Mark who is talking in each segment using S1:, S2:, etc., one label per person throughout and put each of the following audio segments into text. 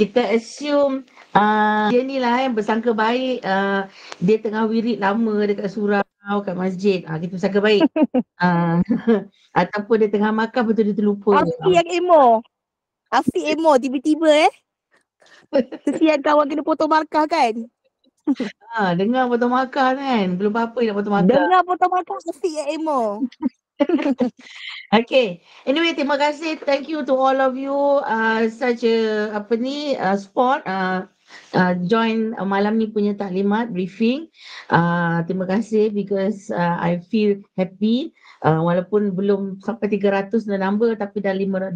S1: kita assume dia ni lah yang bersangka baik, dia tengah wirid lama dekat surau, kat masjid. Kita bersangka baik. Ah, ataupun dia tengah makan betul dia terlupa.
S2: Afi yang emo. Afi emo tiba-tiba kesian kawan kena potong markah kan.
S1: Dengar potong makan kan. Belum apa-apa nak potong makan.
S2: Dengar potong markah Afi yang emo.
S1: Okay. Anyway, terima kasih. Thank you to all of you. Such a sport. Join malam ni punya taklimat briefing. Terima kasih because I feel happy. Walaupun belum sampai 300 number tapi dah 254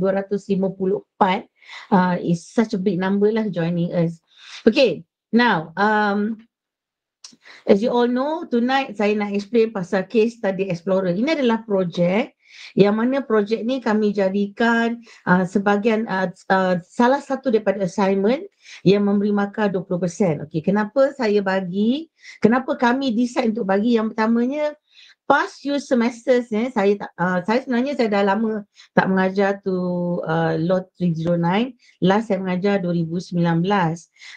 S1: is such a big number lah joining us. Okay. Now, as you all know, tonight saya nak explain pasal case study explorer. Ini adalah projek yang mana projek ni kami jadikan sebahagian salah satu daripada assignment yang memberi markah 20%. Okey, kenapa kami decide untuk bagi? Yang pertamanya, past few semesters saya sebenarnya saya dah lama tak mengajar tu Lot 309. Last saya mengajar 2019.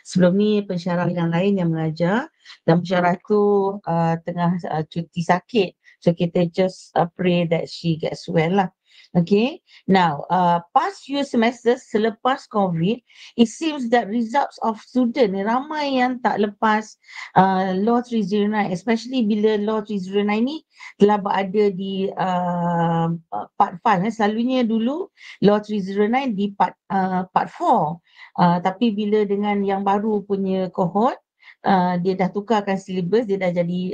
S1: Sebelum ni pensyarah yang lain yang mengajar dan pensyarah tu tengah cuti sakit. So kita just pray that she gets well lah. Okay. Now, past few semesters selepas COVID, it seems that results of student ramai yang tak lepas Law 309, especially bila Law 309 ni telah berada di part 5. Selalunya dulu Law 309 di part 4. Tapi bila dengan yang baru punya cohort, dia dah tukarkan syllabus, dia dah jadi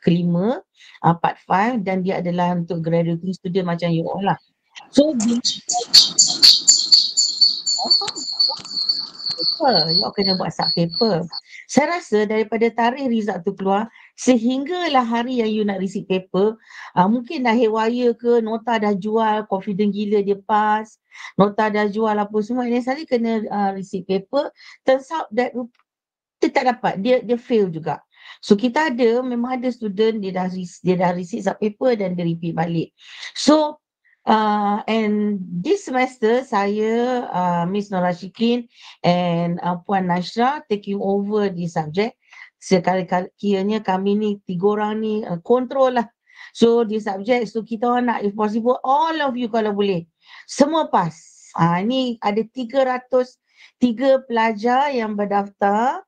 S1: kelima, part 5, dan dia adalah untuk graduating student macam you all lah. So you all kena buat sub paper. Saya rasa daripada tarikh result tu keluar sehinggalah hari yang you nak receive paper, mungkin dah haywire ke, nota dah jual, confident gila dia pass, nota dah jual apa semua, ini sekali kena receive paper, turns out that dia tak dapat, dia fail juga. So kita memang ada student dia dah receive sub paper dan dia repeat balik. So and this semester saya Miss Nora Shikin and Puan Nashra taking over the subject. Sekali-kalinya kami ni 3 orang ni control lah. So di subject, so kita orang nak if possible all of you kalau boleh semua pass. Ni ada 303 pelajar yang berdaftar.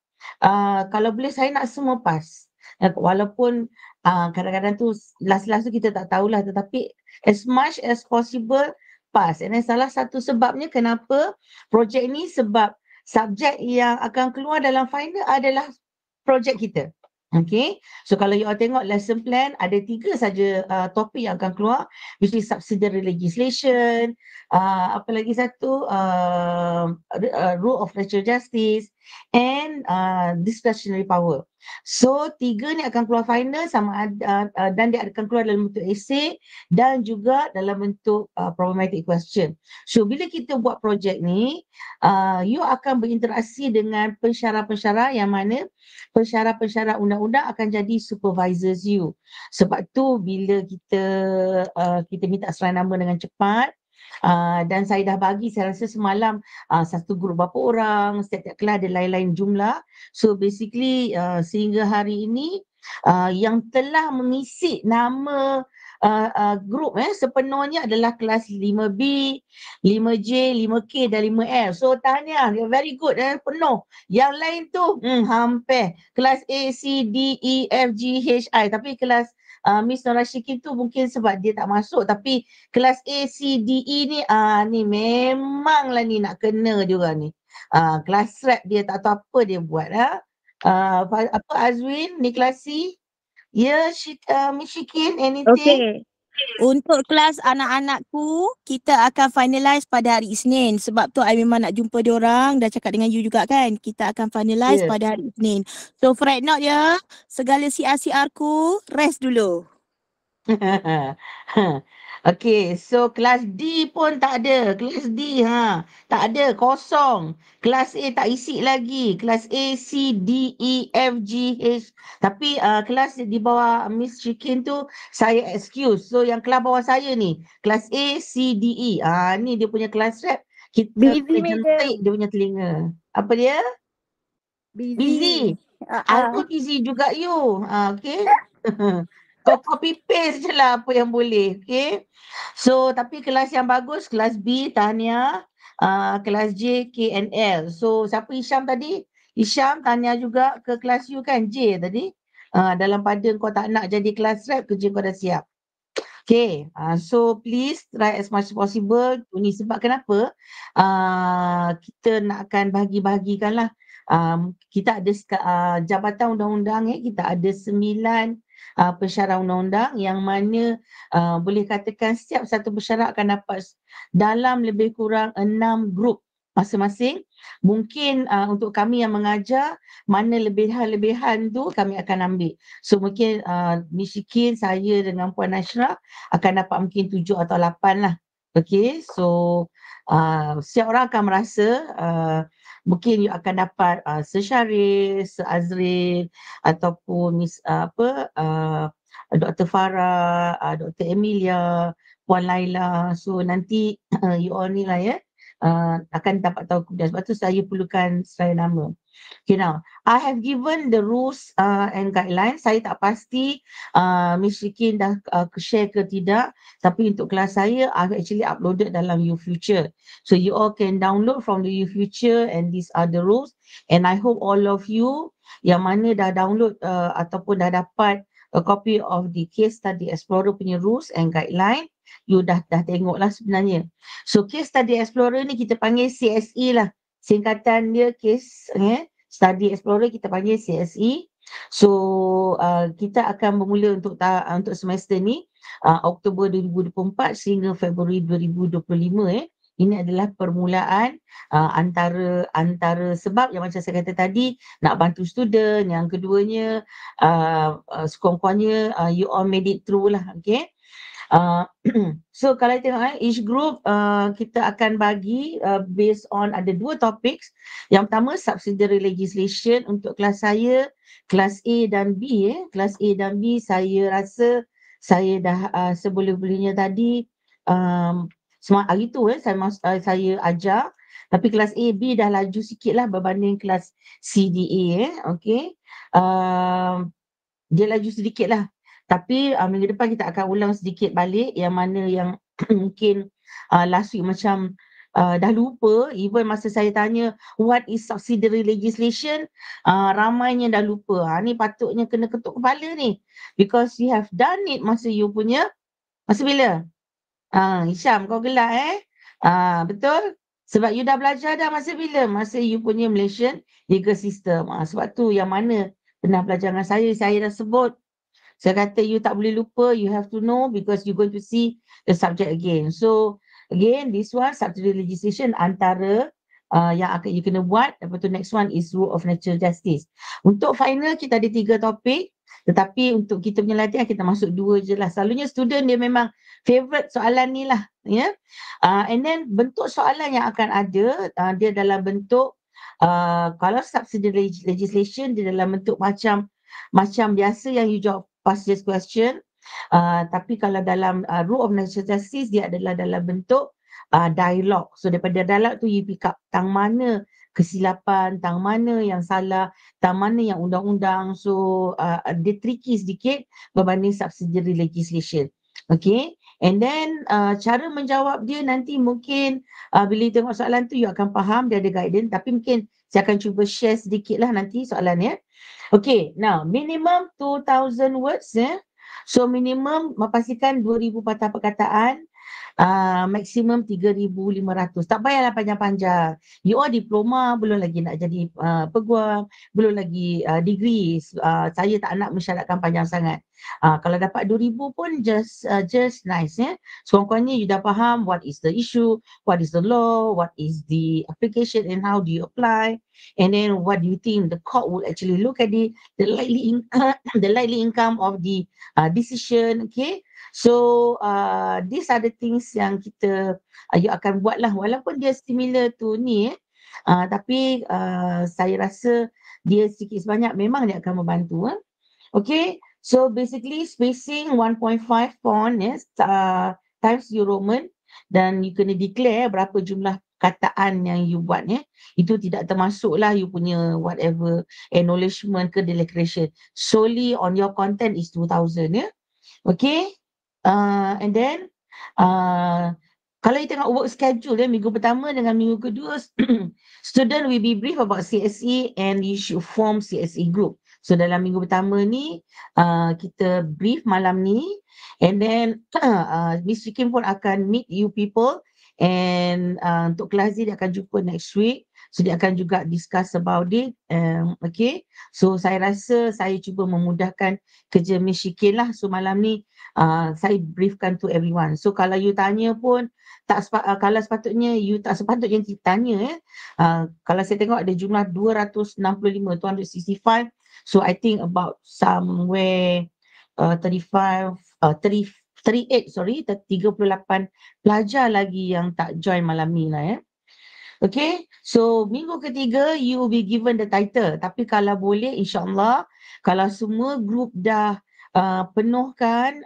S1: Kalau boleh saya nak semua pass. Walaupun kadang-kadang tu last tu kita tak tahulah, tetapi as much as possible pass. And then salah satu sebabnya kenapa projek ni, sebab subjek yang akan keluar dalam final adalah projek kita. Okay, so kalau you all tengok lesson plan, ada 3 saja topik yang akan keluar, which is subsidiary legislation, apa lagi satu, rule of natural justice, and discretionary power. So 3 ni akan keluar final sama ada, dan dia akan keluar dalam bentuk essay dan juga dalam bentuk problematic question. So bila kita buat projek ni, you akan berinteraksi dengan pensyarah-pensyarah yang mana pensyarah-pensyarah undang-undang akan jadi supervisors you. Sebab tu bila kita minta serang nama dengan cepat, dan saya dah bagi, saya rasa semalam satu grup berapa orang, setiap kelas ada lain-lain jumlah. So basically sehingga hari ini yang telah mengisi nama grup sepenuhnya adalah kelas 5B, 5J, 5K dan 5L. So tahniah, very good, penuh. Yang lain tu hampir kelas A, C, D, E, F, G, H, I. Tapi kelas Miss Nora Shikin tu mungkin sebab dia tak masuk, tapi kelas A, C, D, E ni ni memanglah ni nak kena diorang ni. Kelas rap dia tak tahu apa dia buat. Apa Azwin ni kelas C? Ya, Miss Shikin, anything?
S2: Okay. Untuk kelas anak-anakku, kita akan finalize pada hari Isnin. Sebab tu I memang nak jumpa diorang. Dah cakap dengan you juga kan. Kita akan finalize pada hari Isnin. So fret not ya. Segala CR-CR ku, rest dulu.
S1: Okay, so kelas D pun tak ada. Kelas D tak ada, kosong. Kelas A tak isi lagi. Kelas A, C, D, E, F, G, H. Tapi kelas di bawah Miss Shikin tu saya excuse. So yang kelas bawah saya ni, kelas A, C, D, E. Ni dia punya kelas rep. kita
S2: Busy,
S1: kena jentik
S2: madam.
S1: dia punya telinga. Apa dia? Busy.
S2: Busy.
S1: I pun busy juga you. Okay. Kau copy paste je lah apa yang boleh. Okay. So tapi kelas yang bagus, kelas B, Tahniah. Kelas J, K and L. So siapa Hisham tadi? Hisham, Tahniah juga ke kelas you kan? J tadi. Dalam pada kau tak nak jadi kelas rep, kerja kau dah siap. Okay, so please try as much as possible. Ini sebab kenapa? Kita nak akan bahagi-bahagikan lah. Kita ada jabatan undang-undang, kita ada 9 pensyarah undang-undang yang mana boleh katakan setiap satu pensyarah akan dapat dalam lebih kurang 6 grup masing-masing. Mungkin untuk kami yang mengajar, mana lebihan-lebihan tu kami akan ambil. So mungkin Miss Shikin, saya dengan Puan Nashrah akan dapat mungkin 7 atau 8 lah. Okay, so setiap orang akan merasa mungkin you akan dapat Syarif, Azril ataupun Miss Dr. Farah, Dr. Emilia, Puan Laila. So nanti you all ni lah ya. Akan dapat tahu kemudian. Sebab tu saya perlukan seraya nama. Okay, now I have given the rules and guidelines. Saya tak pasti Miss Shikin dah share ke tidak, tapi untuk kelas saya I've actually uploaded dalam YouFuture. So you all can download from the YouFuture and these are the rules, and I hope all of you yang mana dah download ataupun dah dapat a copy of the Case Study Explorer punya rules and guideline, you dah tengok lah sebenarnya. So Case Study Explorer ni kita panggil CSE lah. Singkatan dia Case Study Explorer kita panggil CSE. So kita akan bermula untuk semester ni Oktober 2024 sehingga Februari 2025 Ini adalah permulaan antara sebab yang macam saya kata tadi, nak bantu student. Yang keduanya sekurang-kurangnya you all made it through lah. Okay. So kalau tengok each group kita akan bagi based on ada 2 topik. Yang pertama subsidiary legislation untuk kelas saya, kelas A dan B. Kelas A dan B saya rasa saya dah seboleh-bolehnya tadi hari tu saya ajar, tapi kelas A, B dah laju sikit lah berbanding kelas C, D, A. Okay. Dia laju sedikit lah. Tapi minggu depan kita akan ulang sedikit balik yang mana yang mungkin last week macam dah lupa. Even masa saya tanya what is subsidiary legislation, ramainya dah lupa. Ni patutnya kena ketuk kepala ni, because you have done it masa you punya, masa bila? Hisham, kau gelak betul? Sebab you dah belajar dah masa bila? Masa you punya Malaysian legal system. Sebab tu yang mana pernah belajar dengan saya dah sebut. Saya kata you tak boleh lupa, you have to know because you're going to see the subject again. So again, this one subsidiary legislation antara yang akan you kena buat. Lepas tu next one is rule of natural justice. Untuk final kita ada 3 topik, tetapi untuk kita punya latihan kita masuk 2 je lah. Selalunya student dia memang favourite soalan ni lah, ya. And then bentuk soalan yang akan ada, dia dalam bentuk kalau subsidiary legislation dia dalam bentuk macam biasa yang you jawab past year's question. Tapi kalau dalam rule of natural justice dia adalah dalam bentuk dialog. So daripada dialog tu you pick up tang mana kesilapan, tang mana yang salah, tang mana yang undang-undang. So dia tricky sedikit berbanding subsidiary legislation. Okay. And then cara menjawab dia nanti mungkin bila you tengok soalan tu you akan faham, dia ada guidance. Tapi mungkin saya akan cuba share sedikit lah nanti soalannya. Okay, now minimum 2,000 words. So minimum pastikan 2,000 patah perkataan. Maksimum 3,500. Tak payahlah panjang-panjang. You all diploma, belum lagi nak jadi peguam, belum lagi degree. Saya tak nak mensyaratkan panjang sangat. Kalau dapat 2,000 pun just nice. Sekurang-kurangnya you dah faham what is the issue, what is the law, what is the application and how do you apply, and then what do you think the court will actually look at it, the likely income of the decision. Okay. So these are the things yang kita you akan buat lah, walaupun dia similar to ni tapi saya rasa dia sedikit sebanyak memang dia akan membantu. Okay, so basically spacing 1.5 font times New Roman, dan you kena declare berapa jumlah perkataan yang you buat itu tidak termasuklah you punya whatever acknowledgement ke declaration. Solely on your content is 2,000 Okay. And then kalau you tengok work schedule minggu pertama dengan minggu kedua student will be brief about CSE and you should form CSE group. So dalam minggu pertama ni kita brief malam ni, and then Miss Rikin pun akan meet you people, and untuk kelas ni dia akan jumpa next week. So dia akan juga discuss about it. Okay. So saya rasa saya cuba memudahkan kerja Miss Rikin lah. So malam ni saya briefkan to everyone. So kalau you tanya pun kalau sepatutnya you tak sepatutnya tanya kalau saya tengok ada jumlah 265, 265. So I think about somewhere 38 pelajar lagi yang tak join malam ni lah Okay, so minggu ketiga you will be given the title. Tapi kalau boleh, insyaAllah, kalau semua group dah penuhkan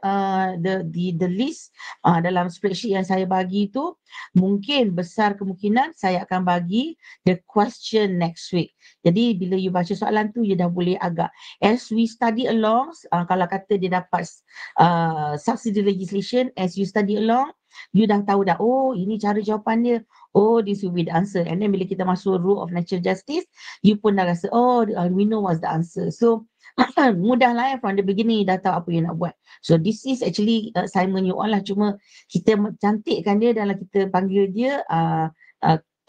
S1: the list dalam spreadsheet yang saya bagi tu, mungkin besar kemungkinan saya akan bagi the question next week. Jadi bila you baca soalan tu, you dah boleh agak, as we study along, kalau kata dia dapat subsidy legislation, as you study along, you dah tahu dah, oh ini cara jawapan dia, oh this will be the answer. And then bila kita masuk rule of natural justice, you pun dah rasa, oh we know what's the answer. So mudah lah from the beginning dah tahu apa you nak buat. So this is actually assignment you all lah, cuma kita cantikkan dia dalam kita panggil dia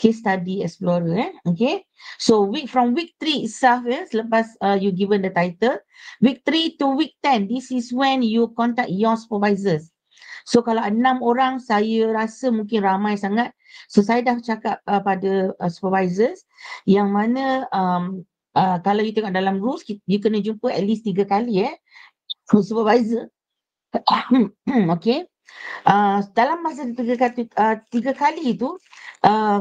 S1: case study explorer Okay. So from week 3 itself selepas you given the title, week 3 to week 10, this is when you contact your supervisors. So kalau 6 orang, saya rasa mungkin ramai sangat. So saya dah cakap pada supervisors yang mana kalau you tengok dalam rules, you kena jumpa at least 3 kali supervisor. Okay. Dalam masa 3 kali itu,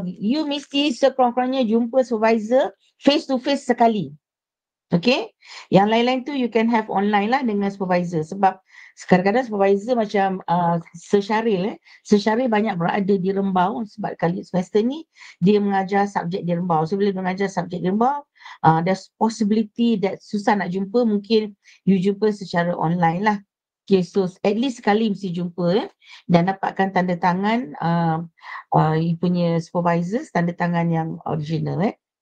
S1: you mesti sekurang-kurangnya jumpa supervisor face to face sekali. Okay. Yang lain-lain tu you can have online lah dengan supervisor. Sebab kadang-kadang supervisor macam Syaril Syaril banyak berada di Rembau sebab kali semester ni dia mengajar subjek di Rembau. So bila mengajar subjek di Rembau, there's possibility that susah nak jumpa, mungkin you jumpa secara online lah. Okay, so at least sekali mesti jumpa dan dapatkan tanda tangan you punya supervisors, tanda tangan yang original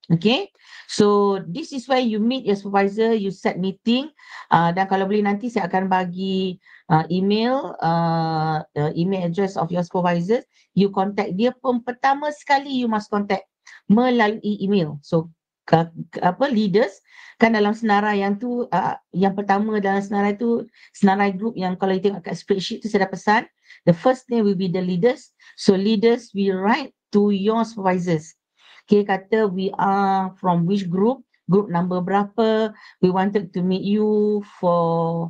S1: Okay, so this is where you meet your supervisor, you set meeting, dan kalau boleh nanti saya akan bagi email address of your supervisor. You contact dia pun pertama sekali you must contact melalui email. So leaders kan dalam senarai yang tu, yang pertama dalam senarai tu, senarai group yang kalau you tengok kat spreadsheet tu saya dah pesan, the first name will be the leaders. So leaders will write to your supervisors. Okay, kata we are from which group number berapa, we wanted to meet you for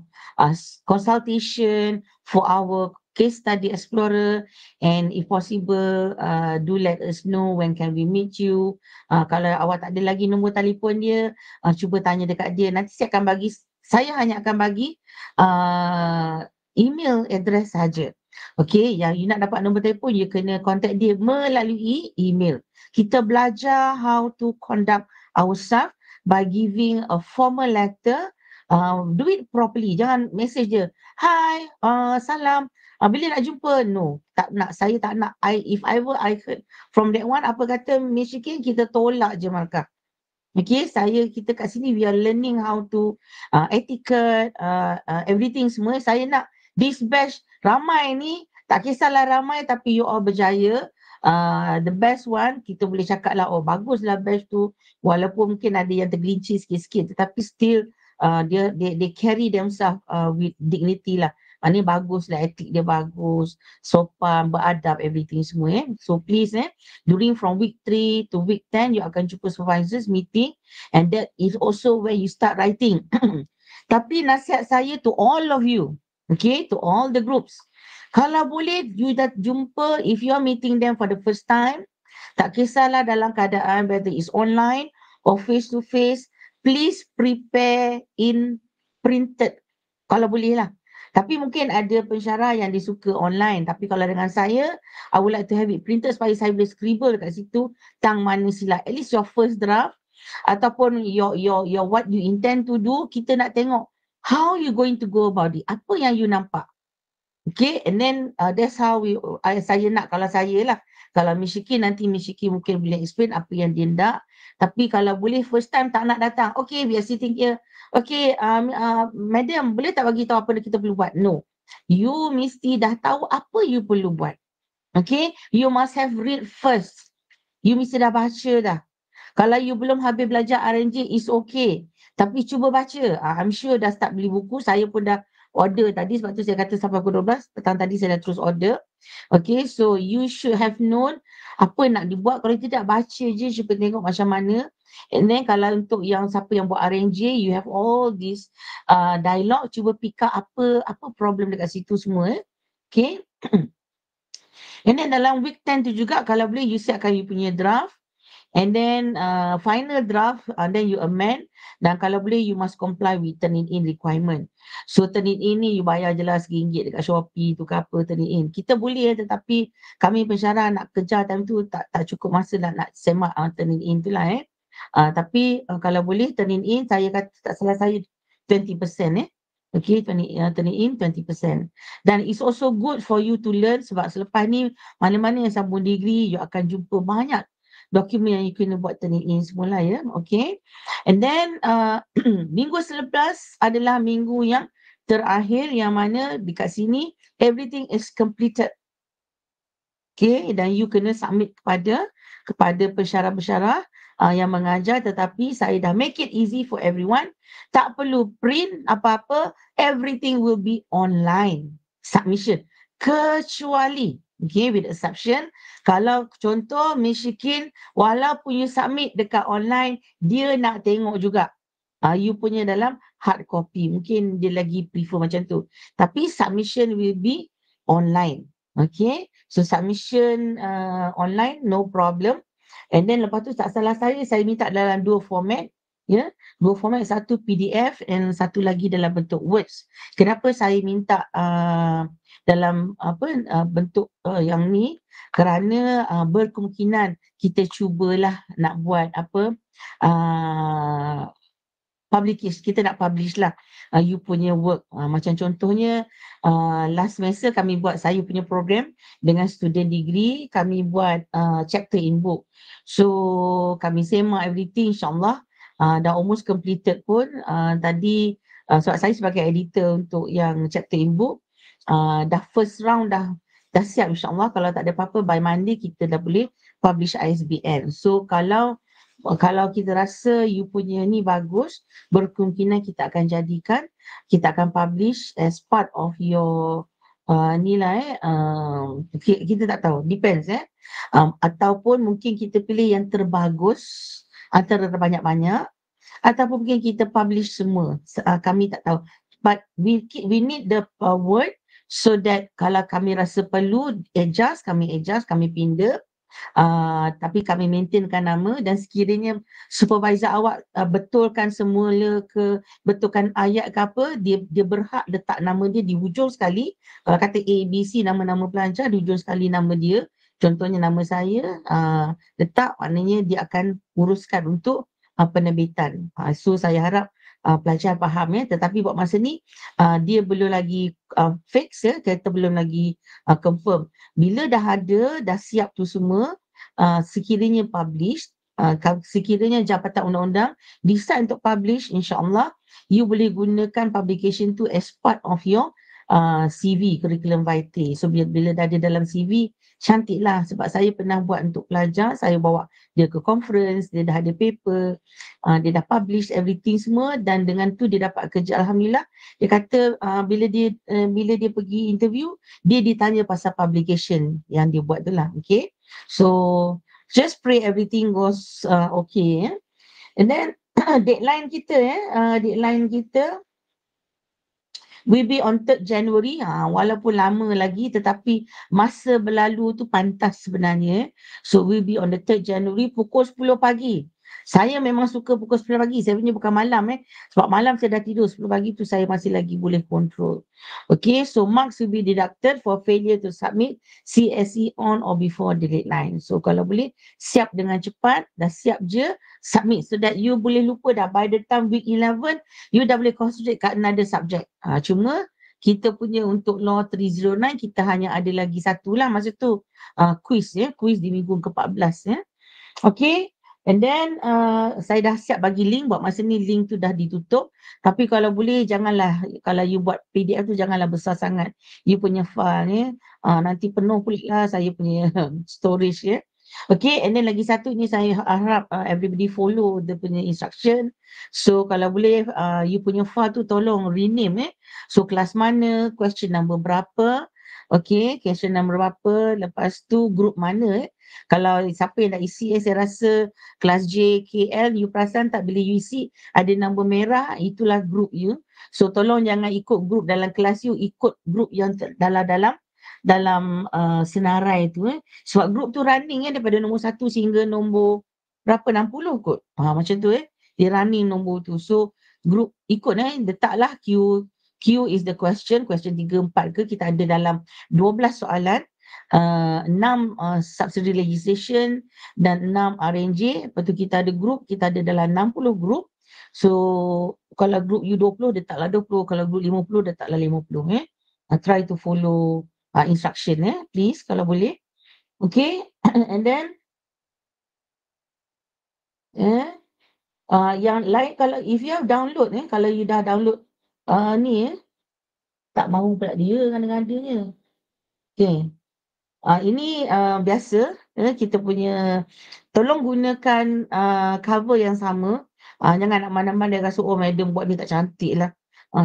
S1: consultation for our case study explorer, and if possible do let us know when can we meet you. Kalau awak tak ada lagi nombor telefon dia, cuba tanya dekat dia. Nanti saya hanya akan bagi email address saja. Okay, yang you nak dapat nombor telefon, you kena contact dia melalui email. Kita belajar how to conduct ourselves by giving a formal letter. Do it properly. Jangan message dia, hi, salam, bila nak jumpa. No, tak nak. Saya tak nak. If ever I heard from that one, apa kata Miss Shikin, kita tolak je markah. Okay, kita kat sini we are learning how to etiquette, everything semua. Saya nak this batch ramai ni, tak kisahlah ramai tapi you all berjaya. The best one, kita boleh cakap lah, oh baguslah batch tu, walaupun mungkin ada yang tergelincir sikit-sikit, tetapi still they carry themselves with dignity lah. Maknanya bagus lah, etik dia bagus, sopan, beradab, everything semua So please during from week 3 to week 10, you akan jumpa supervisors meeting, and that is also where you start writing. Tapi nasihat saya to all of you, okay, to all the groups, kalau boleh you dah jumpa, if you are meeting them for the first time, tak kisahlah dalam keadaan whether it's online or face to face, please prepare in printed kalau boleh lah. Tapi mungkin ada pensyarah yang dia suka online. Tapi kalau dengan saya, I would like to have it printed supaya saya boleh scribble kat situ tang mana silap. At least your first draft ataupun your what you intend to do, kita nak tengok how you going to go about it. Apa yang you nampak. Okay, and then that's how saya nak kalau saya lah. Kalau Mishiki nanti Mishiki mungkin boleh explain apa yang dia nak. Tapi kalau boleh first time tak nak datang. Okay, we are sitting here. Okay, madam boleh tak bagi tahu apa yang kita perlu buat? No. You mesti dah tahu apa you perlu buat. Okay, you must have read first. You mesti dah baca dah. Kalau you belum habis belajar RNJ, is okay. Tapi cuba baca. I'm sure dah start beli buku. Saya pun dah order tadi. Sebab tu saya kata sampai pukul 12. Petang tadi saya dah terus order. Okay, so you should have known apa nak dibuat. Kalau tidak, baca je. Cuba tengok macam mana. And then kalau untuk yang siapa yang buat RNJ, you have all this dialogue. Cuba pick up apa problem dekat situ semua. Okay. And then dalam week 10 tu juga, kalau boleh you siapkan you punya draft. And then final draft, then you amend. Dan kalau boleh you must comply with turn in requirement. So turn in ni you bayar je lah RM1 dekat Shopee tu ke apa turn in. Kita boleh tetapi kami pensyarah nak kejar time tu tak cukup masa nak semak turn in tu lah Tapi kalau boleh turn in, saya kata tak salah saya 20% Okay, turn in 20%. Dan it's also good for you to learn sebab selepas ni mana-mana yang sambung degree you akan jumpa banyak dokumen yang you kena buat turn in semula okay. And then minggu selepas adalah minggu yang terakhir yang mana dekat sini everything is completed. Okay, dan you kena submit kepada pensyarah-pensyarah yang mengajar, tetapi saya dah make it easy for everyone. Tak perlu print apa-apa, everything will be online submission. Kecuali okay, with exception, kalau contoh Mishikin, walaupun you submit dekat online, dia nak tengok juga you punya dalam hard copy. Mungkin dia lagi prefer macam tu. Tapi submission will be online. Okay, so submission online, no problem. And then lepas tu tak salah saya minta dalam 2 format. Dua format, satu PDF and satu lagi dalam bentuk words. Kenapa saya minta dalam bentuk yang ni? Kerana berkemungkinan kita cubalah nak buat publish, kita nak publish lah you punya work. Macam contohnya last semester kami buat saya punya program dengan student degree, kami buat chapter in book. So kami semak everything, insyaAllah dah almost completed pun. Tadi sebab saya sebagai editor untuk yang chapter in book, dah first round dah siap insyaAllah. Kalau tak ada apa-apa by Monday kita dah boleh publish ISBN. So kalau kita rasa you punya ni bagus, berkemungkinan kita akan jadikan, kita akan publish as part of your kita tak tahu, depends ataupun mungkin kita pilih yang terbagus antara terbanyak-banyak, ataupun mungkin kita publish semua, kami tak tahu, but we need the word so that kalau kami rasa perlu adjust, kami pindah. Tapi kami maintainkan nama, dan sekiranya supervisor awak betulkan semula ke, betulkan ayat ke apa, dia berhak letak nama dia di hujung sekali. Kalau kata ABC nama-nama pelajar, di hujung sekali nama dia, contohnya nama saya, letak, maknanya dia akan uruskan untuk penerbitan. So saya harap pelajar faham tetapi buat masa ni dia belum lagi fix kita belum lagi confirm. Bila dah ada, dah siap tu semua, sekiranya publish, sekiranya Jabatan Undang-Undang decide untuk publish, insyaAllah you boleh gunakan publication tu as part of your CV, curriculum vitae. So bila dah ada dalam CV, cantik lah. Sebab saya pernah buat untuk pelajar, saya bawa dia ke conference, dia dah ada paper, dia dah publish everything semua, dan dengan tu dia dapat kerja. Alhamdulillah. Dia kata bila dia pergi interview, dia ditanya pasal publication yang dia buat tu lah. Okay, so just pray everything goes okay. And then deadline kita will be on 3rd January. Walaupun lama lagi, tetapi masa berlalu tu pantas sebenarnya. So will be on the 3rd January pukul 10 pagi. Saya memang suka pukul 10 pagi. Saya punya bukan malam Sebab malam saya dah tidur. 10 pagi tu saya masih lagi boleh control. Okay, so marks will be deducted for failure to submit CSE on or before the deadline. So kalau boleh siap dengan cepat, dah siap je submit so that you boleh lupa dah by the time week 11 you dah boleh concentrate kat another subject. Cuma kita punya untuk law 309 kita hanya ada lagi satu lah masa tu quiz quiz di minggu ke-14 Okay. And then saya dah siap bagi link. Buat masa ni link tu dah ditutup. Tapi kalau boleh janganlah, kalau you buat PDF tu janganlah besar sangat. You punya file nanti penuh pula lah saya punya storage Okay, and then lagi satu ni saya harap everybody follow the punya instruction. So kalau boleh you punya file tu tolong rename So kelas mana, question number berapa, okay, question number berapa, lepas tu group mana Kalau siapa yang nak isi saya rasa kelas J, KL, you perasan tak bila you isi ada nombor merah, itulah group you. So tolong jangan ikut group dalam kelas you, ikut group yang dalam senarai tu sebab group tu running daripada nombor 1 sehingga nombor berapa 60 kot macam tu dia running nombor tu. So group ikut letaklah Q is the question 3, 4 ke kita ada dalam 12 soalan 6 subsidy legislation dan 6 RNJ. Lepas tu kita ada group, kita ada dalam 60 group. So kalau group you 20 letaklah 20, kalau group 50 letaklah 50 try to follow instruction please kalau boleh. Okay. And then yang lain kalau if you have download kalau you dah download ni tak mahu pula dia ngada-ngadanya. Okay. Ini biasa kita punya tolong gunakan cover yang sama. Jangan nak mana-mana rasa oh madam buat ni tak cantik lah.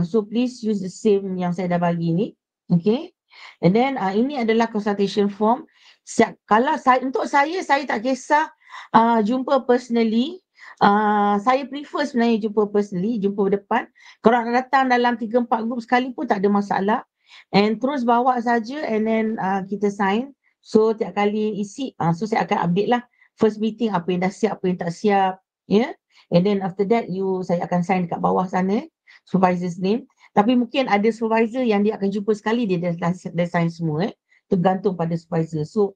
S1: So please use the same yang saya dah bagi ni. Okay. And then ini adalah consultation form. Kalau untuk saya tak kisah jumpa personally. Saya prefer sebenarnya jumpa personally, jumpa depan. Kalau nak datang dalam 3-4 grup sekali pun tak ada masalah. And terus bawa saja and then kita sign. So tiap kali isi, so saya akan update lah first meeting apa yang dah siap, apa yang tak siap. And then after that saya akan sign dekat bawah sana supervisor's name. Tapi mungkin ada supervisor yang dia akan jumpa sekali dia dah sign semua tergantung pada supervisor. So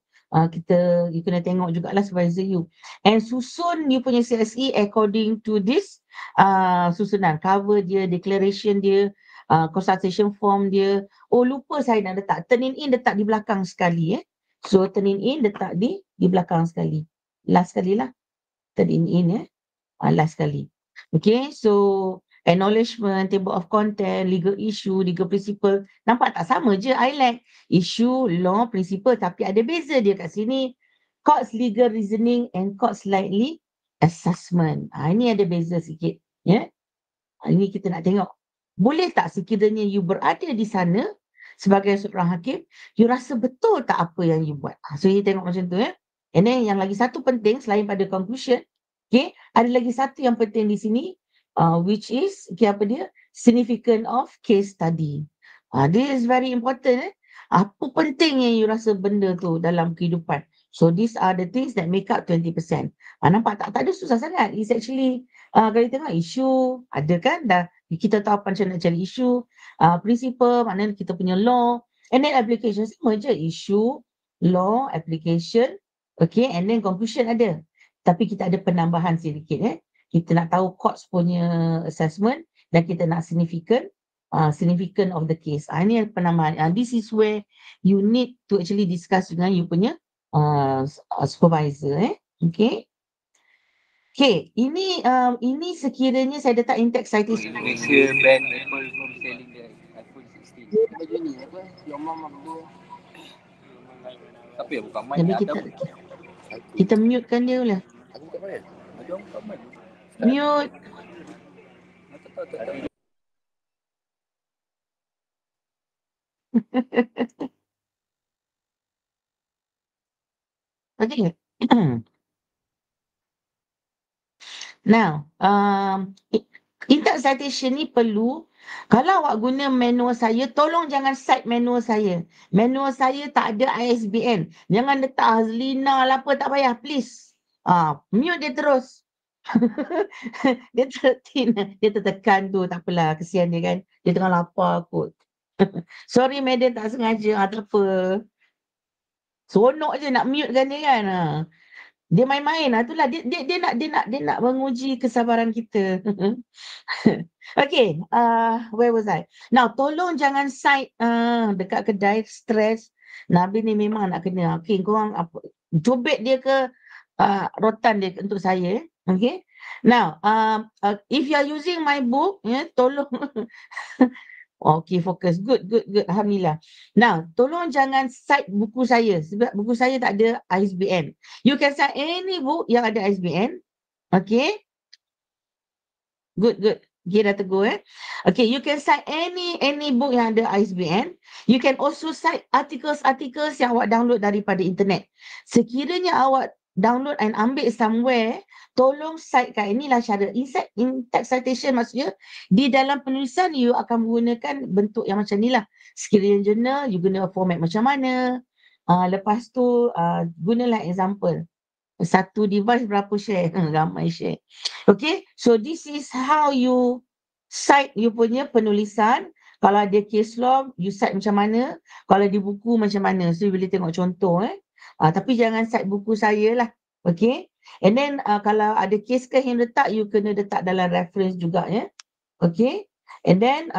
S1: you kena tengok jugalah supervisor you. And susun you punya CSE according to this susunan, cover dia, declaration dia, consultation form dia. Oh lupa saya nak letak turn in letak di belakang sekali So turn in letak di belakang sekali. Last sekali lah turn in last sekali. Okay, so acknowledgement, table of content, legal issue, legal principle. Nampak tak sama je ILAC. Issue, law, principle tapi ada beza dia kat sini. Courts legal reasoning and courts likely assessment. Ini ada beza sikit. Ini kita nak tengok. Boleh tak sekiranya you berada di sana sebagai seorang hakim, you rasa betul tak apa yang you buat? So you tengok macam tu And then yang lagi satu penting selain pada conclusion, okay, ada lagi satu yang penting di sini which is apa dia? Significance of case study. This is very important Apa pentingnya you rasa benda tu dalam kehidupan? So these are the things that make up 20%. Nampak tak? Tak ada susah sangat. It's actually kalau you tengok isu ada kan dah kita tahu macam nak cari isu, principle maknanya kita punya law, and then application sama je, issue, law, application, okay, and then conclusion ada. Tapi kita ada penambahan sedikit Kita nak tahu courts punya assessment dan kita nak significant of the case. Ini penambahan. This is where you need to actually discuss dengan you punya supervisor Okay. Okay, ini sekiranya saya letak in text citation.
S3: Indonesia ban Apple from selling the iPhone 16. Baju ni apa? Your mom apa? Tapi bukan mic.
S1: Jadi kita mute-kan dia lah.
S3: Aku bukan mic. Ada orang bukan mic.
S1: Mute. Okay. Now, in-text citation ni perlu, kalau awak guna manual saya, tolong jangan cite manual saya. Manual saya tak ada ISBN. Jangan letak Hazlina lah apa, tak payah, please. Mute dia terus. Dia dia tertekan tu, tak apalah, kesian dia kan. Dia tengah lapar kot. Sorry Madam, tak sengaja. Tak apa. Seronok je nak mute kan dia kan. Dia main-main lah, itulah dia nak menguji kesabaran kita. Okay, where was I? Now, tolong jangan side dekat kedai stres. Nabi ni memang nak kena. Okay, korang cubit dia ke rotan dia untuk saya. Okay. Now, if you are using my book, tolong. Okay, fokus. Good. Alhamdulillah. Now, tolong jangan cite buku saya sebab buku saya tak ada ISBN. You can cite any book yang ada ISBN. Okay. Good. Okay, dah tegur Okay, you can cite any book yang ada ISBN. You can also cite articles yang awak download daripada internet. Sekiranya awak download and ambil somewhere, tolong cite kat inilah cara. In text citation maksudnya, di dalam penulisan you akan menggunakan bentuk yang macam ni lah. Sekiranya journal, you guna format macam mana. Lepas tu, gunalah example. Satu device berapa share? Ramai share. Okay, so this is how you cite you punya penulisan. Kalau ada case law, you cite macam mana. Kalau di buku macam mana. So, you boleh tengok contoh. Tapi jangan cite buku saya lah. Okay. And then, kalau ada case ke yang letak, you kena letak dalam reference juga. Okay. And then,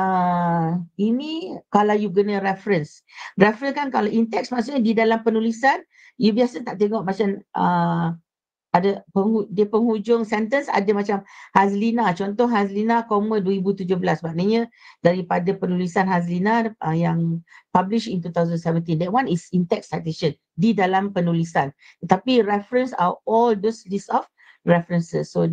S1: ini kalau you guna reference. Reference kan kalau in text maksudnya di dalam penulisan, you biasa tak tengok macam ada dia penghujung sentence ada macam Hazlina. Contoh Hazlina, 2017. Maknanya daripada penulisan Hazlina yang published in 2017. That one is in text citation. Di dalam penulisan. Tetapi reference are all those list of references. So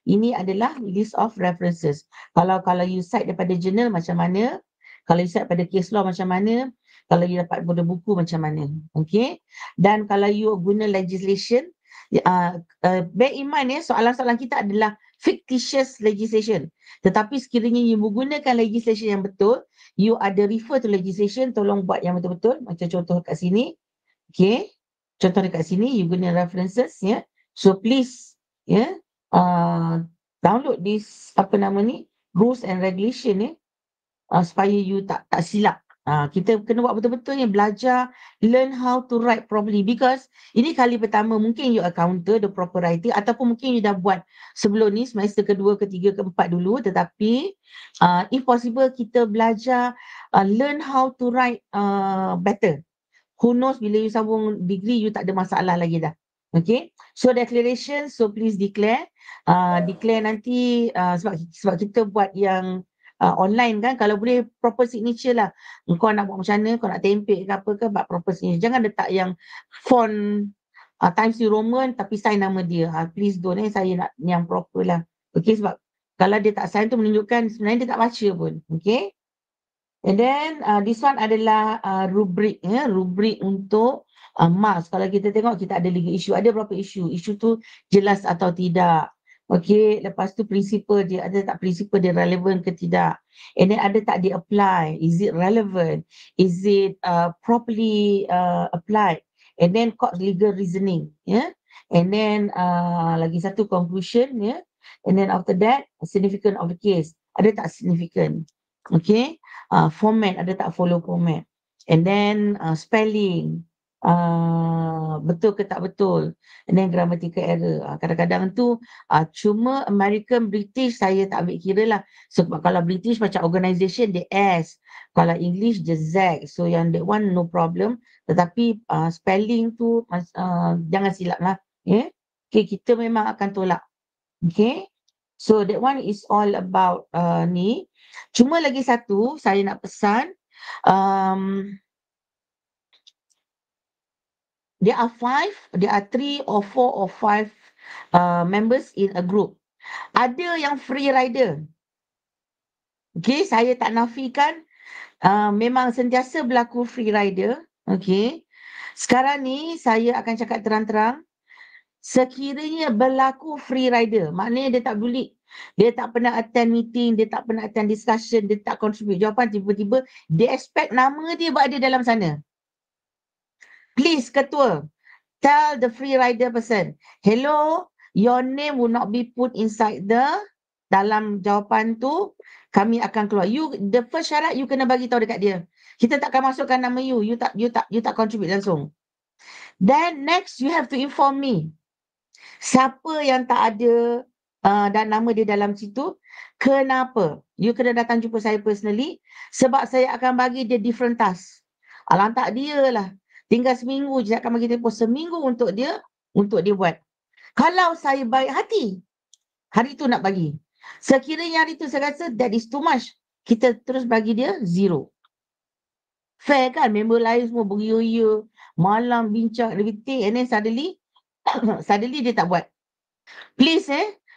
S1: ini adalah list of references. Kalau you cite daripada journal macam mana. Kalau you cite pada case law macam mana. Kalau you dapat pada buku macam mana. Okay. Dan kalau you guna legislation. Bear in mind soalan-soalan kita adalah fictitious legislation. Tetapi sekiranya you menggunakan legislation yang betul, you ada refer to legislation, tolong buat yang betul-betul. Macam contoh kat sini. Okay. Contoh dekat sini, you guna references. So please, download this, rules and regulation supaya you tak silap. Kita kena buat betul-betul belajar, learn how to write properly, because ini kali pertama mungkin you encounter the proper writing ataupun mungkin you dah buat sebelum ni semester kedua, ketiga, keempat dulu, tetapi if possible kita belajar learn how to write better. Who knows bila you sambung degree you tak ada masalah lagi dah. Okay, so declaration, so please declare nanti sebab kita buat yang online kan, kalau boleh proper signature lah. Kau nak buat macam mana, kau nak tempel ke apa ke, buat proper signature. Jangan letak yang font Times New Roman tapi sign nama dia. Please don't, saya nak yang proper lah. Okay, sebab kalau dia tak sign tu menunjukkan sebenarnya dia tak baca pun. Okay. And then this one adalah rubrik. Rubrik untuk marks. Kalau kita tengok kita ada legal issue. Ada berapa isu? Isu tu jelas atau tidak. Okay, lepas tu prinsipal dia, ada tak prinsipal dia relevan ke tidak. And then ada tak dia apply, is it relevant, is it properly applied. And then court legal reasoning, and then lagi satu conclusion, and then after that significant of the case, ada tak significant. Okay, format, ada tak follow format. And then spelling, betul ke tak betul. And then grammatical error. Kadang-kadang tu cuma American, British saya tak ambil kira lah. Sebab kalau British macam organisation dia S. Kalau English dia Z. So yang that one no problem. Tetapi spelling tu jangan silap lah. Okay, kita memang akan tolak. Okay. So that one is all about ni. Cuma lagi satu saya nak pesan. There are 3 or 4 or 5 members in a group. Ada yang free rider. Okay, saya tak nafikan memang sentiasa berlaku free rider. Okay, sekarang ni saya akan cakap terang-terang. Sekiranya berlaku free rider, maknanya dia tak peduli. Dia tak pernah attend meeting, dia tak pernah attend discussion, dia tak contribute jawapan, tiba-tiba dia expect nama dia berada dalam sana. Please, ketua, tell the free rider person, hello, your name will not be put inside dalam jawapan tu, kami akan keluar. The first syarat you kena bagi tahu dekat dia. Kita takkan masukkan nama you tak contribute langsung. Then next you have to inform me. Siapa yang tak ada dan nama dia dalam situ, kenapa? You kena datang jumpa saya personally sebab saya akan bagi dia different task. Lantak dia lah. Tinggal seminggu je, akan bagi tempoh seminggu untuk dia buat. Kalau saya baik hati, hari tu nak bagi. Sekiranya hari tu saya rasa that is too much, kita terus bagi dia 0. Fair kan? Member lain semua beria-ia, malam bincang everything, and then suddenly dia tak buat. Please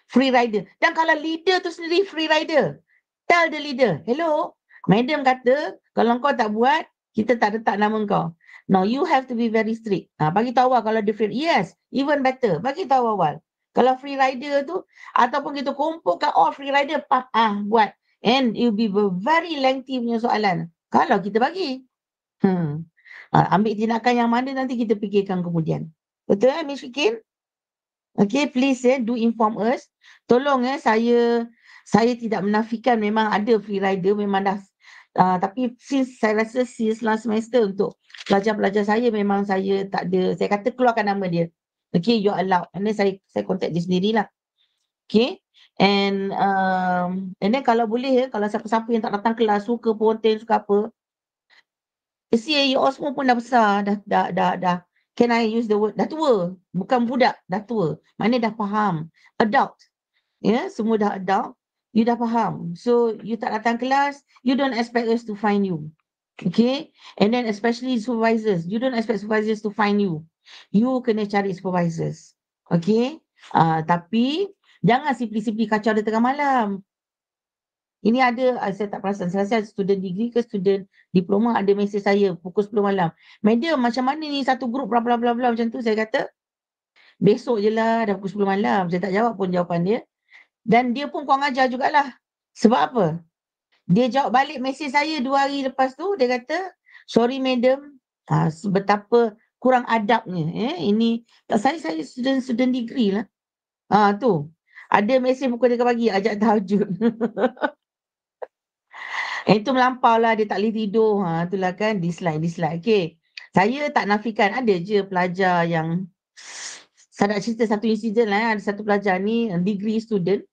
S1: free rider. Dan kalau leader tu sendiri free rider, tell the leader, hello, madam kata kalau kau tak buat, kita tak letak nama kau. Now you have to be very strict. Bagi tahu awal kalau different. Yes, even better. Bagi tahu awal. Kalau free rider tu, ataupun kita kumpulkan all free rider, buat. And it will be very lengthy punya soalan. Kalau kita bagi. Ambil tindakan yang mana nanti kita fikirkan kemudian. Betul Miss Fikin? Okay, please do inform us. Tolong saya tidak menafikan memang ada free rider, memang dah. Tapi since saya rasa since last semester untuk pelajar-pelajar saya memang saya tak ada, saya kata keluarkan nama dia. Okay, you're allowed. And then saya contact dia sendirilah. Okay. And then kalau boleh kalau siapa-siapa yang tak datang kelas, suka ponten, suka apa, you all semua pun dah besar, dah. Can I use the word? Dah tua. Bukan budak, dah tua. Maknanya dah faham. Adult. Semua dah adult. You dah faham. So, you tak datang kelas, you don't expect us to find you. Okay? And then especially supervisors. You don't expect supervisors to find you. You kena cari supervisors. Okay? Tapi, jangan simply kacau dia tengah malam. Ini ada, saya tak perasan. Saya rasa student degree ke student diploma ada mesej saya pukul 10 malam. Madam, macam mana ni satu grup bla bla bla bla macam tu. Saya kata, besok je lah dah pukul 10 malam. Saya tak jawab pun jawapan dia. Dan dia pun kurang ajar jugalah. Sebab apa? Dia jawab balik mesej saya 2 hari lepas tu. Dia kata, sorry madam, betapa kurang adabnya. Ini, saya student degree lah. Tu. Ada mesej pukul 3 pagi, ajak tahajud. Itu melampau lah, dia tak boleh tidur. Itulah kan, dislike. Okay. Saya tak nafikan, ada je pelajar yang, saya nak cerita satu insiden lah. Ada satu pelajar ni, degree student.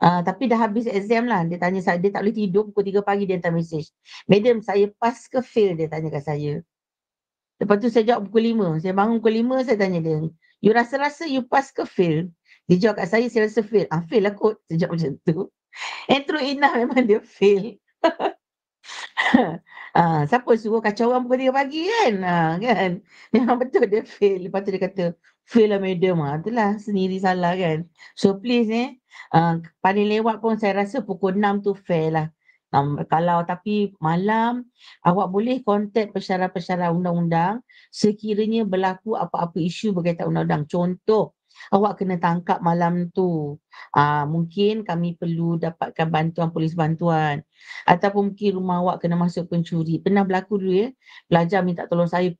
S1: Tapi dah habis exam lah. Dia tanya saya, dia tak boleh tidur, pukul 3 pagi dia hantar mesej. Madam, saya pass ke fail? Dia tanya kat saya. Lepas tu saya jawab pukul 5. Saya bangun pukul 5, saya tanya dia, you rasa-rasa you pass ke fail? Dia jawab kat saya rasa fail. Fail lah kot. Saya jawab macam tu. And true enough memang dia fail. Siapa suruh kacau orang pukul 3 pagi kan? Kan? Memang betul dia fail. Lepas tu dia kata, fail lah madam. Itulah sendiri salah kan. So please paling lewat pun saya rasa pukul 6 tu fair lah. Kalau tapi malam, awak boleh contact pensyarah-pensyarah undang-undang sekiranya berlaku apa-apa isu berkaitan undang-undang. Contoh, awak kena tangkap malam tu. Mungkin kami perlu dapatkan bantuan polis bantuan. Ataupun mungkin rumah awak kena masuk pencuri. Pernah berlaku dulu pelajar minta tolong saya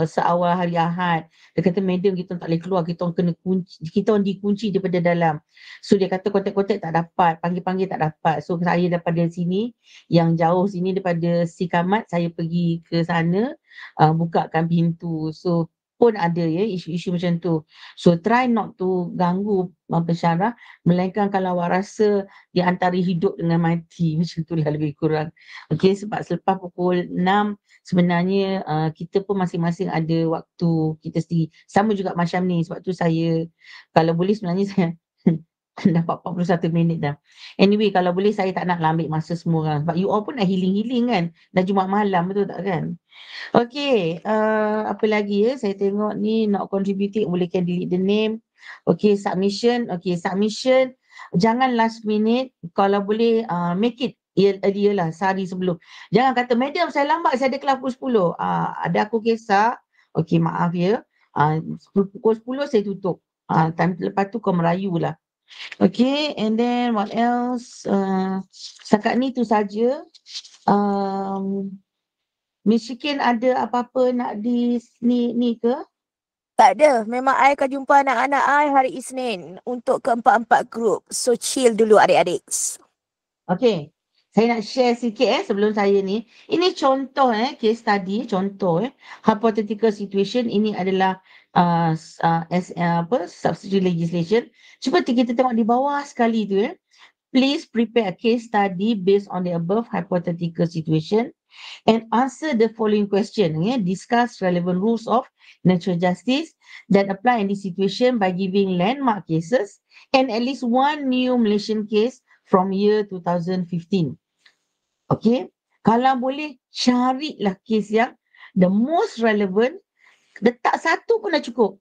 S1: seawal hari Ahad. Dia kata, madam kita tak boleh keluar, kita kena kunci, kita dikunci daripada dalam. So dia kata kontak-kontak tak dapat, panggil-panggil tak dapat. So saya daripada sini, yang jauh sini daripada Sikamat, saya pergi ke sana, bukakan pintu. So pun ada isu-isu macam tu. So try not to ganggu pensyarah, melainkan kalau awak rasa di antara hidup dengan mati, macam tu lah lebih kurang. Okay, sebab selepas pukul 6 sebenarnya kita pun masing-masing ada waktu kita sendiri. Sama juga macam ni, sebab tu saya kalau boleh sebenarnya saya dapat 41 minit dah. Anyway, kalau boleh saya tak nak ambil masa semua orang. Sebab you all pun nak healing-healing kan. Dah Jumaat malam, betul tak kan? Okay, apa lagi saya tengok ni, not contributing, boleh can delete the name. Okay, submission. Okay, submission. Jangan last minute. Kalau boleh make it earlier lah, sehari sebelum. Jangan kata, madam saya lambat, saya ada kelas pukul 10. Ada aku kisah. Okay, maaf pukul 10 saya tutup. Time lepas tu kau merayu lah. Okay, and then what else? Setakat ni tu saja. Miss Shikin ada apa-apa nak ni ke?
S2: Tak ada. Memang I akan jumpa anak-anak I hari Isnin untuk keempat-empat grup. So chill dulu adik-adik.
S1: Okay. Saya nak share sikit sebelum saya ni. Ini contoh case study, contoh hypothetical situation. Ini adalah subsidy legislation. Cuba kita tengok di bawah sekali tu Please prepare a case study based on the above hypothetical situation and answer the following question. Discuss relevant rules of natural justice that apply in this situation by giving landmark cases and at least one new Malaysian case from year 2015. Okay, kalau boleh carilah case yang the most relevant, letak satu pun dah cukup.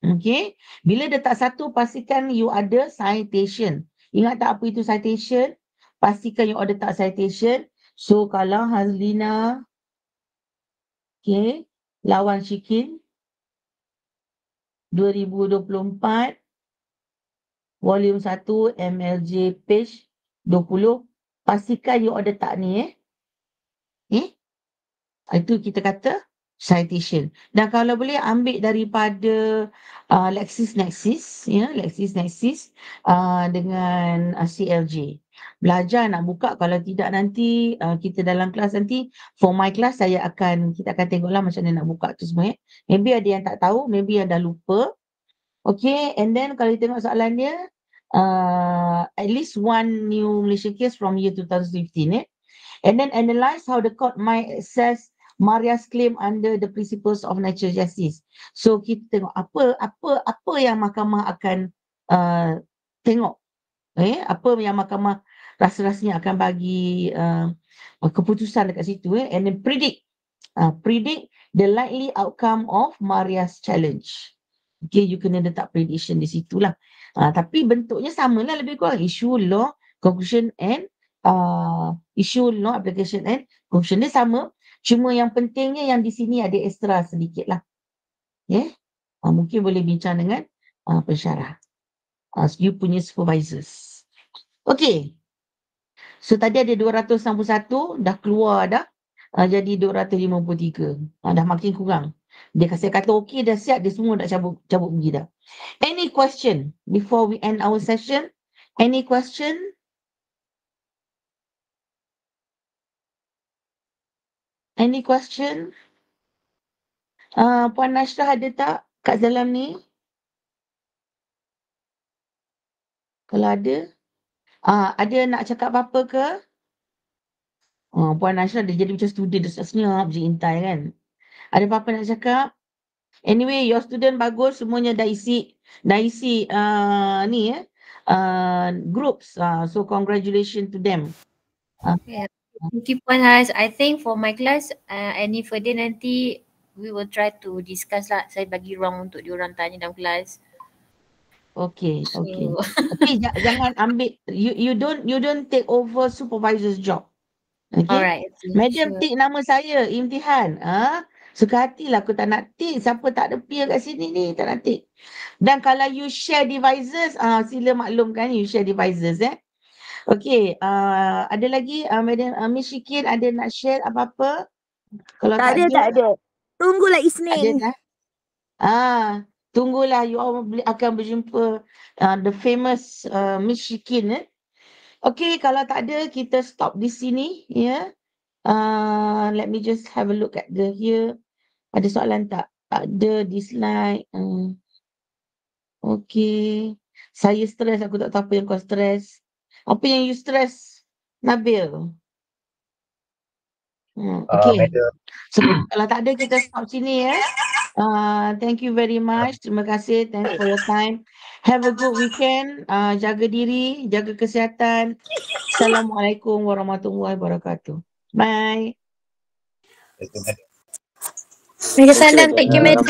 S1: Okay, bila letak satu pastikan you ada citation. Ingat tak apa itu citation? Pastikan you ada tak citation. So kalau Hazlina lawan Syikin 2024 volume 1 MLJ page 20, pastikan you ada tak ni itu kita kata citation. Dan kalau boleh ambil daripada LexisNexis dengan CLJ. Belajar nak buka, kalau tidak nanti kita dalam kelas nanti for my class kita akan tengoklah macam mana nak buka tu semua. Maybe ada yang tak tahu, maybe yang dah lupa. Okay, and then kalau kita tengok soalan dia at least one new Malaysian case from year 2015 and then analyze how the court might assess Maria's claim under the principles of natural justice. So kita tengok apa yang mahkamah akan tengok, apa yang mahkamah rasa-rasanya akan bagi keputusan dekat situ, and then predict the likely outcome of Maria's challenge. Okay, you kena letak prediction di situlah. Tapi bentuknya samalah lebih kurang, issue, law, conclusion and issue, law, application and conclusion dia sama. Cuma yang pentingnya yang di sini ada extra sedikit lah. Mungkin boleh bincang dengan pensyarah. You punya supervisors. Okay. So tadi ada 261, dah keluar dah. Jadi 253. Dah makin kurang. Dia kata okay, dah siap, dia semua dah cabut pergi dah. Any question before we end our session? Any question? Any question? Puan Nashrah ada tak kat dalam ni? Kalau ada. Ada nak cakap apa-apa ke? Puan Nashrah dia jadi macam student, dia senyap je intai kan. Ada apa-apa nak cakap? Anyway, your student bagus, semuanya dah isi groups. So congratulations to them.
S4: Thank you Puan Haz. I think for my class, any further nanti we will try to discuss lah. Saya bagi ruang untuk diorang tanya dalam kelas.
S1: Okay. Tapi jangan ambil, you don't take over supervisor's job. Okay.
S4: Alright.
S1: Madam tik nama saya, imtihan. Suka hatilah aku tak nak tik. Siapa tak ada peer kat sini ni, tak nak tik. Dan kalau you share devices, sila maklumkan you share devices Okay, ada lagi Madam Miss Syikin ada nak share apa-apa? Kalau tak ada.
S2: Tunggulah Isnin.
S1: Tunggulah you all akan berjumpa the famous Miss Syikin. Okay, kalau tak ada kita stop di sini let me just have a look at here. Ada soalan tak? Tak ada, dislike. Okay. Saya stres, aku tak tahu apa yang kau stres. Apa yang you stress, Nabil? Okay. So, kalau tak ada kita stop sini thank you very much. Terima kasih. Thanks for your time. Have a good weekend. Jaga diri, jaga kesihatan. Assalamualaikum warahmatullahi wabarakatuh. Bye.
S4: Waalaikumsalam. Thank you madam.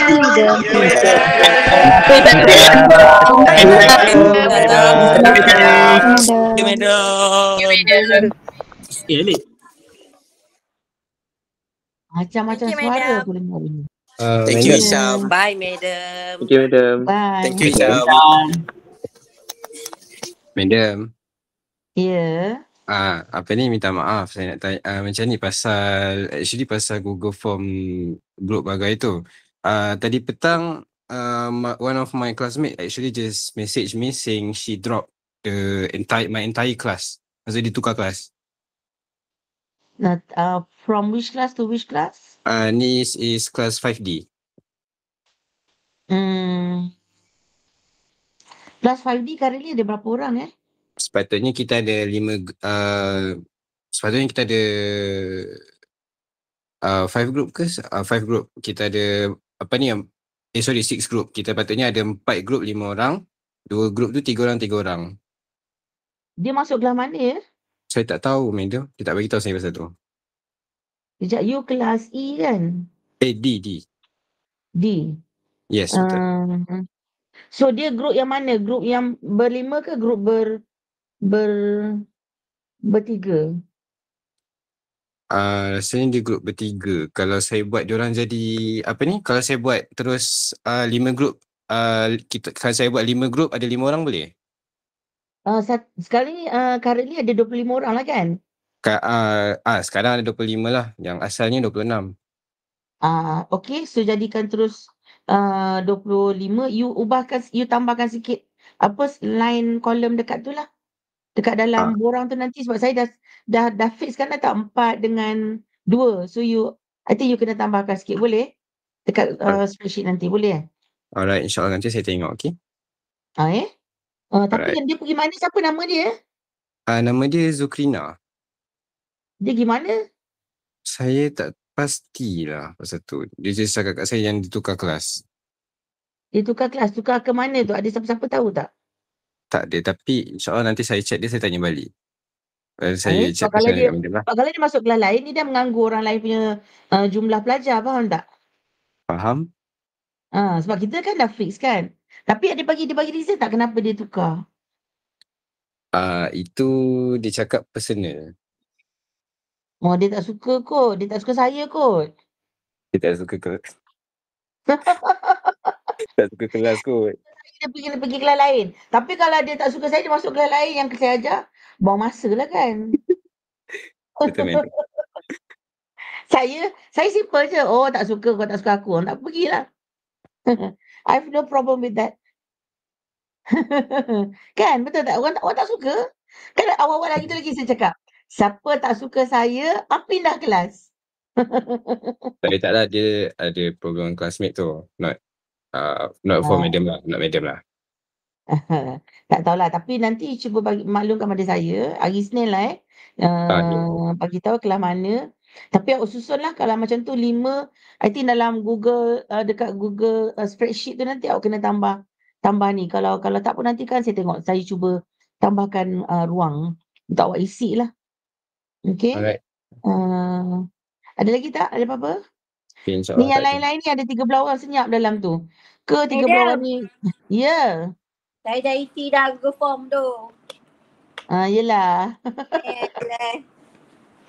S1: Macam-macam suara aku dengar ni.
S5: Thank you Syam. Bye madam.
S3: Thank you madam.
S1: Bye.
S5: Thank you Syam.
S6: Madam.
S1: Ya.
S6: Apa ni, minta maaf saya nak tanya macam ni pasal Google Form group bagai tu. Tadi petang one of my classmates actually just message me saying she dropped my entire class. Maksudnya dia tukar kelas.
S1: From which class to which class?
S6: Ni is class 5D.
S1: Class 5D currently ada berapa orang
S6: Sepatutnya kita ada 5 group ke? 5 group. Kita ada 6 group. Kita patutnya ada 4 group 5 orang. 2 group tu 3 orang 3 orang.
S1: Dia masuk kelas mana
S6: Saya tak tahu, madam. Dia tak bagi tahu saya pasal tu.
S1: Sekejap, you kelas E kan?
S6: D.
S1: D.
S6: Yes, betul.
S1: So dia group yang mana? Group yang berlima ke group bertiga?
S6: Rasanya dia group bertiga. Kalau saya buat diorang jadi kalau saya buat terus 5 group, kalau saya buat 5 group ada 5 orang boleh?
S1: Sekarang ni currently ada 25 orang lah kan?
S6: Sekarang ada 25 lah. Yang asalnya 26.
S1: Okay, so jadikan terus 25. You tambahkan sikit line kolom dekat tu lah. Dekat dalam borang tu nanti sebab saya dah fix kan tak 4 dengan 2. So I think you kena tambahkan sikit, boleh? Dekat spreadsheet nanti, boleh
S6: Alright, insyaAllah nanti saya tengok, okay?
S1: Tapi yang dia pergi mana, siapa nama dia?
S6: Nama dia Zukrina.
S1: Dia gimana?
S6: Saya tak pastilah pasal tu. Dia just cakap kat saya yang ditukar kelas.
S1: Dia tukar kelas, tukar ke mana tu? Ada siapa-siapa tahu tak?
S6: Tak ada, tapi insyaAllah nanti saya chat dia, saya tanya balik. Saya chat
S1: Kalau
S6: pasal dia.
S1: kalau dia masuk kelas lain, dia dah mengganggu orang lain punya jumlah pelajar, faham tak?
S6: Faham?
S1: Sebab kita kan dah fix kan. Tapi dia bagi reason tak kenapa dia tukar?
S6: Itu dia cakap personal.
S1: Oh, dia tak suka kot. Dia tak suka saya kot.
S6: Dia tak suka tak suka kelas kot.
S1: Dia pergi kelas lain. Tapi kalau dia tak suka saya, dia masuk kelas lain yang saya ajar, buang masa lah kan.
S6: Betul, madam.
S1: Saya simple je. Oh, tak suka, kau tak suka aku. Tak pergilah. I have no problem with that. Kan, betul tak? Orang tak suka. Kan awal-awal lagi tu lagi saya cakap, siapa tak suka saya, pindah kelas.
S6: Tapi taklah, dia ada program classmate tu. Not for madam lah. Not madam lah.
S1: Tak tahulah. Tapi nanti cuba maklumkan pada saya. Hari Isnin lah bagi tahu kelas mana. Tapi awak susun lah kalau macam tu 5. I think dalam Google, dekat Google spreadsheet tu nanti awak kena tambah ni. Kalau tak pun nanti kan saya tengok. Saya cuba tambahkan ruang untuk awak isi lah. Okay.
S6: Alright.
S1: Ada lagi tak? Ada apa-apa?
S6: Okay,
S1: Ni yang lain-lain ni ada 13 orang senyap dalam tu. Ke 13 orang ni? Ya.
S7: Saya dah isi dah Google Form tu.
S1: Yelah.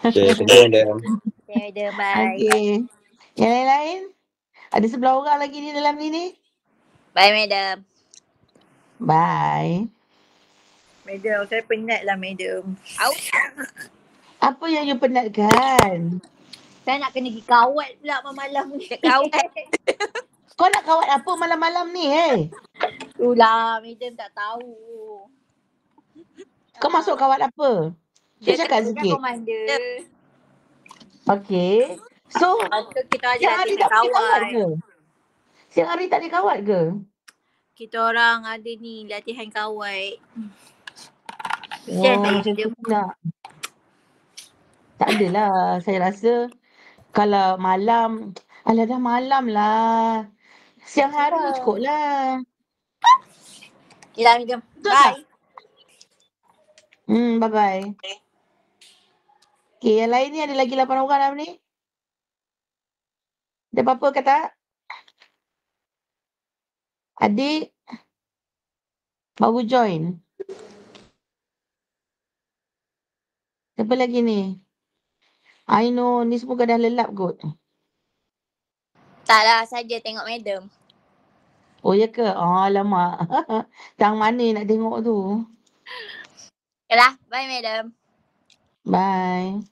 S6: Okay, thank you, madam.
S7: Okay, bye.
S1: Okay. Yang lain-lain? Ada 11 orang lagi ni dalam ni.
S7: Bye, madam.
S1: Bye.
S7: Madam, saya penat lah, madam.
S1: Apa yang you penatkan?
S7: Saya nak kena pergi kawat pula malam ni. Kawat?
S1: Kau nak kawat apa malam-malam ni
S7: Itulah, madam tak tahu.
S1: Kau masuk kawat apa? Dia cakap sikit.
S7: Komander.
S1: Okay. So,
S7: Kita
S1: siang hari tak boleh kawat ke? Siang hari tak boleh kawat ke?
S7: Kita orang ada ni latihan kawat.
S1: Macam tu pula. Tak adalah. Saya rasa kalau malam, alah dah malam lah. Siang hari cukup lah.
S7: Okay lah, madam. Bye.
S1: Bye-bye. Okay, yang lain ni ada lagi 8 orang dalam ni. Ada apa-apa kata? Adik baru join. Siapa lagi ni? I know ni semua dah lelap kot.
S7: Taklah, saja tengok madam.
S1: Oh ya ke? Alamak. Tang mana nak tengok tu?
S7: Yalah, bye madam.
S1: Bye.